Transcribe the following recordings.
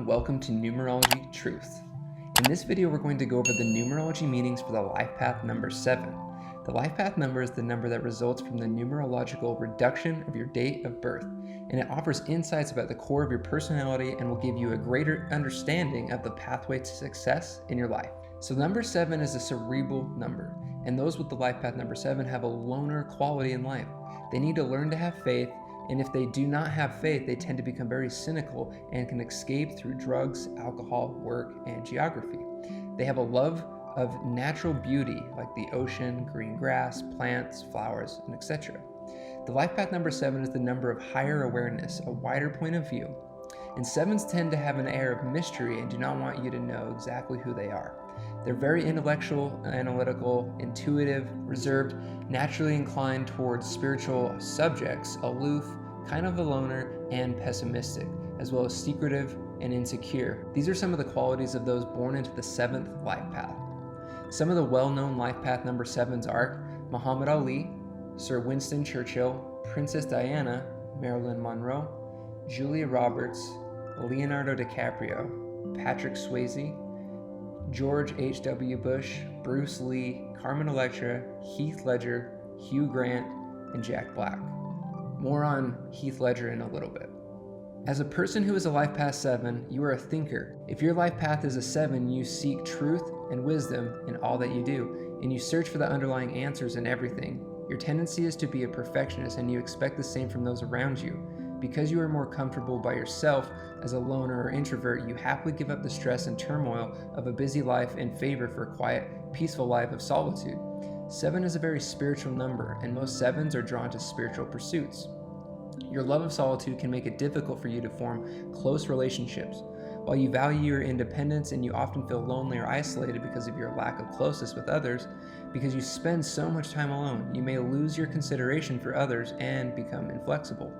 welcome to Numerology Truth. In this video, we're going to go over the numerology meanings for the life path number 7. The life path number is the number that results from the numerological reduction of your date of birth, and it offers insights about the core of your personality and will give you a greater understanding of the pathway to success in your life. So number 7 is a cerebral number, and those with the life path number 7 have a loner quality in life. They need to learn to have faith, and if they do not have faith, they tend to become very cynical and can escape through drugs, alcohol, work, and geography. They have a love of natural beauty like the ocean, green grass, plants, flowers, and etc. The life path number 7 is the number of higher awareness, a wider point of view. And 7s tend to have an air of mystery and do not want you to know exactly who they are. They're very intellectual, analytical, intuitive, reserved, naturally inclined towards spiritual subjects, aloof, kind of a loner, and pessimistic, as well as secretive and insecure. These are some of the qualities of those born into the 7th life path. Some of the well-known life path number 7s are Muhammad Ali, Sir Winston Churchill, Princess Diana, Marilyn Monroe, Julia Roberts, Leonardo DiCaprio, Patrick Swayze, George H.W. Bush, Bruce Lee, Carmen Electra, Heath Ledger, Hugh Grant, and Jack Black. More on Heath Ledger in a little bit. As a person who is a life path 7, you are a thinker. If your life path is a 7, you seek truth and wisdom in all that you do, and you search for the underlying answers in everything. Your tendency is to be a perfectionist, and you expect the same from those around you. Because you are more comfortable by yourself as a loner or introvert, you happily give up the stress and turmoil of a busy life in favor for a quiet, peaceful life of solitude. 7 is a very spiritual number, and most 7s are drawn to spiritual pursuits. Your love of solitude can make it difficult for you to form close relationships. While you value your independence and you often feel lonely or isolated because of your lack of closeness with others, because you spend so much time alone, you may lose your consideration for others and become inflexible.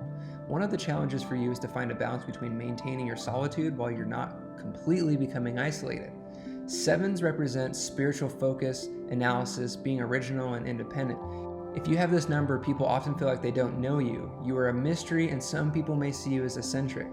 One of the challenges for you is to find a balance between maintaining your solitude while you're not completely becoming isolated. 7s represent spiritual focus, analysis, being original and independent. If you have this number, people often feel like they don't know you. You are a mystery, and some people may see you as eccentric.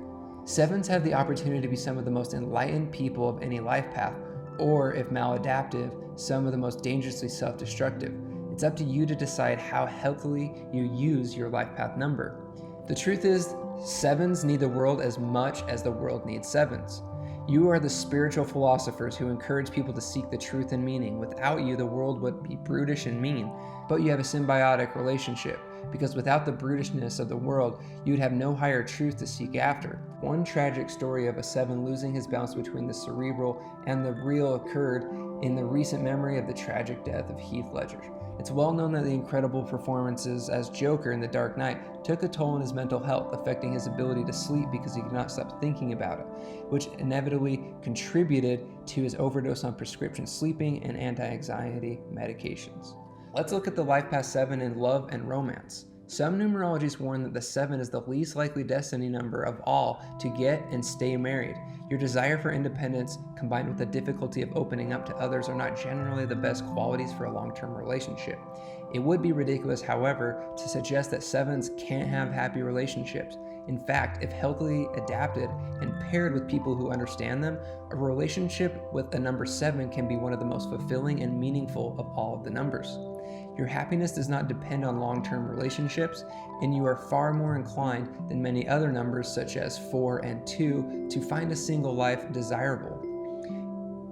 7s have the opportunity to be some of the most enlightened people of any life path, or if maladaptive, some of the most dangerously self-destructive. It's up to you to decide how healthily you use your life path number. The truth is, 7s need the world as much as the world needs 7s. You are the spiritual philosophers who encourage people to seek the truth and meaning. Without you, the world would be brutish and mean, but you have a symbiotic relationship, because without the brutishness of the world, you would have no higher truth to seek after. One tragic story of a 7 losing his balance between the cerebral and the real occurred in the recent memory of the tragic death of Heath Ledger. It's well known that the incredible performances as Joker in The Dark Knight took a toll on his mental health, affecting his ability to sleep because he could not stop thinking about it, which inevitably contributed to his overdose on prescription sleeping and anti-anxiety medications. Let's look at the life path 7 in love and romance. Some numerologists warn that the 7 is the least likely destiny number of all to get and stay married. Your desire for independence combined with the difficulty of opening up to others are not generally the best qualities for a long-term relationship. It would be ridiculous, however, to suggest that 7s can't have happy relationships. In fact, if healthily adapted and paired with people who understand them, a relationship with a number 7 can be one of the most fulfilling and meaningful of all of the numbers. Your happiness does not depend on long-term relationships, and you are far more inclined than many other numbers such as 4 and 2 to find a single life desirable.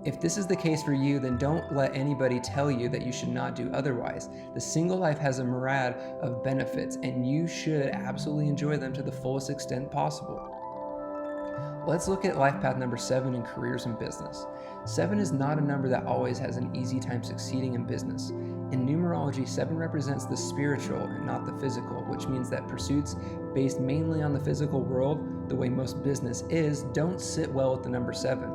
If this is the case for you, then don't let anybody tell you that you should not do otherwise. The single life has a myriad of benefits, and you should absolutely enjoy them to the fullest extent possible. Let's look at life path number 7 in careers and business. 7 is not a number that always has an easy time succeeding in business. In numerology, 7 represents the spiritual and not the physical, which means that pursuits based mainly on the physical world, the way most business is, don't sit well with the number 7.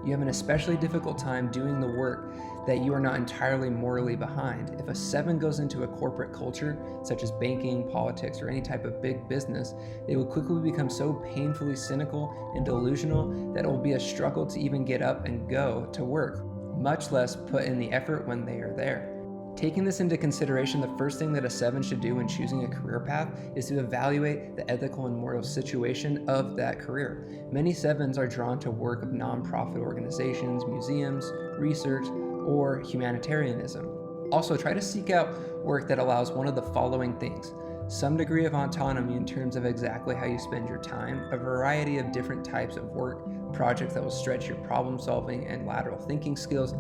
You have an especially difficult time doing the work that you are not entirely morally behind. If a 7 goes into a corporate culture, such as banking, politics, or any type of big business, they will quickly become so painfully cynical and delusional that it will be a struggle to even get up and go to work, much less put in the effort when they are there. Taking this into consideration, the first thing that a 7 should do when choosing a career path is to evaluate the ethical and moral situation of that career. Many 7s are drawn to work of nonprofit organizations, museums, research, or humanitarianism. Also, try to seek out work that allows one of the following things: some degree of autonomy in terms of exactly how you spend your time, a variety of different types of work, projects that will stretch your problem solving and lateral thinking skills,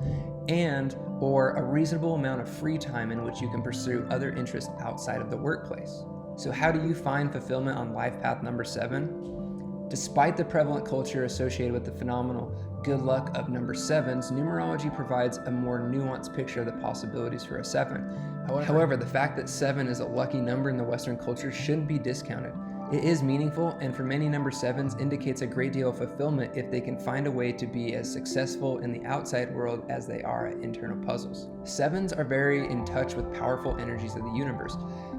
and or a reasonable amount of free time in which you can pursue other interests outside of the workplace. So how do you find fulfillment on life path number 7? Despite the prevalent culture associated with the phenomenal good luck of number 7s, numerology provides a more nuanced picture of the possibilities for a 7. However, the fact that 7 is a lucky number in the Western culture shouldn't be discounted. It is meaningful, and for many number 7s indicates a great deal of fulfillment if they can find a way to be as successful in the outside world as they are at internal puzzles. 7s are very in touch with powerful energies of the universe,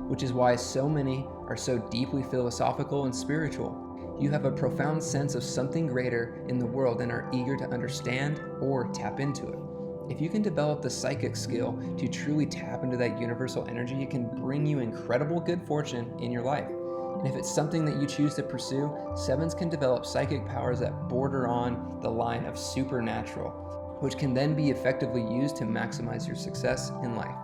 which is why so many are so deeply philosophical and spiritual. You have a profound sense of something greater in the world and are eager to understand or tap into it. If you can develop the psychic skill to truly tap into that universal energy, it can bring you incredible good fortune in your life. And if it's something that you choose to pursue, 7s can develop psychic powers that border on the line of supernatural, which can then be effectively used to maximize your success in life.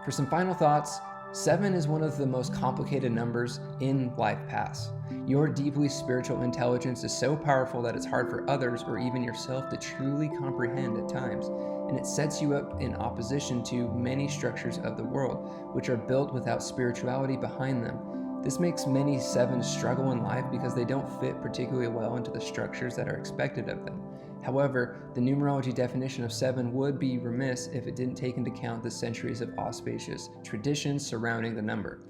For some final thoughts, 7 is one of the most complicated numbers in life paths. Your deeply spiritual intelligence is so powerful that it's hard for others or even yourself to truly comprehend at times, and it sets you up in opposition to many structures of the world, which are built without spirituality behind them. This makes many 7s struggle in life because they don't fit particularly well into the structures that are expected of them. However, the numerology definition of 7 would be remiss if it didn't take into account the centuries of auspicious traditions surrounding the number.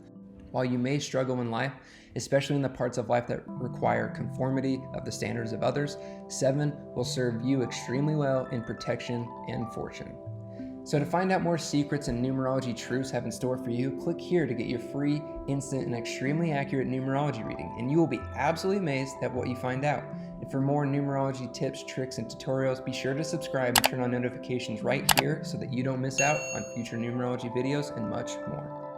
While you may struggle in life, especially in the parts of life that require conformity of the standards of others, 7 will serve you extremely well in protection and fortune. So to find out more secrets and numerology truths have in store for you, click here to get your free, instant, and extremely accurate numerology reading, and you will be absolutely amazed at what you find out. And for more numerology tips, tricks, and tutorials, be sure to subscribe and turn on notifications right here so that you don't miss out on future numerology videos and much more.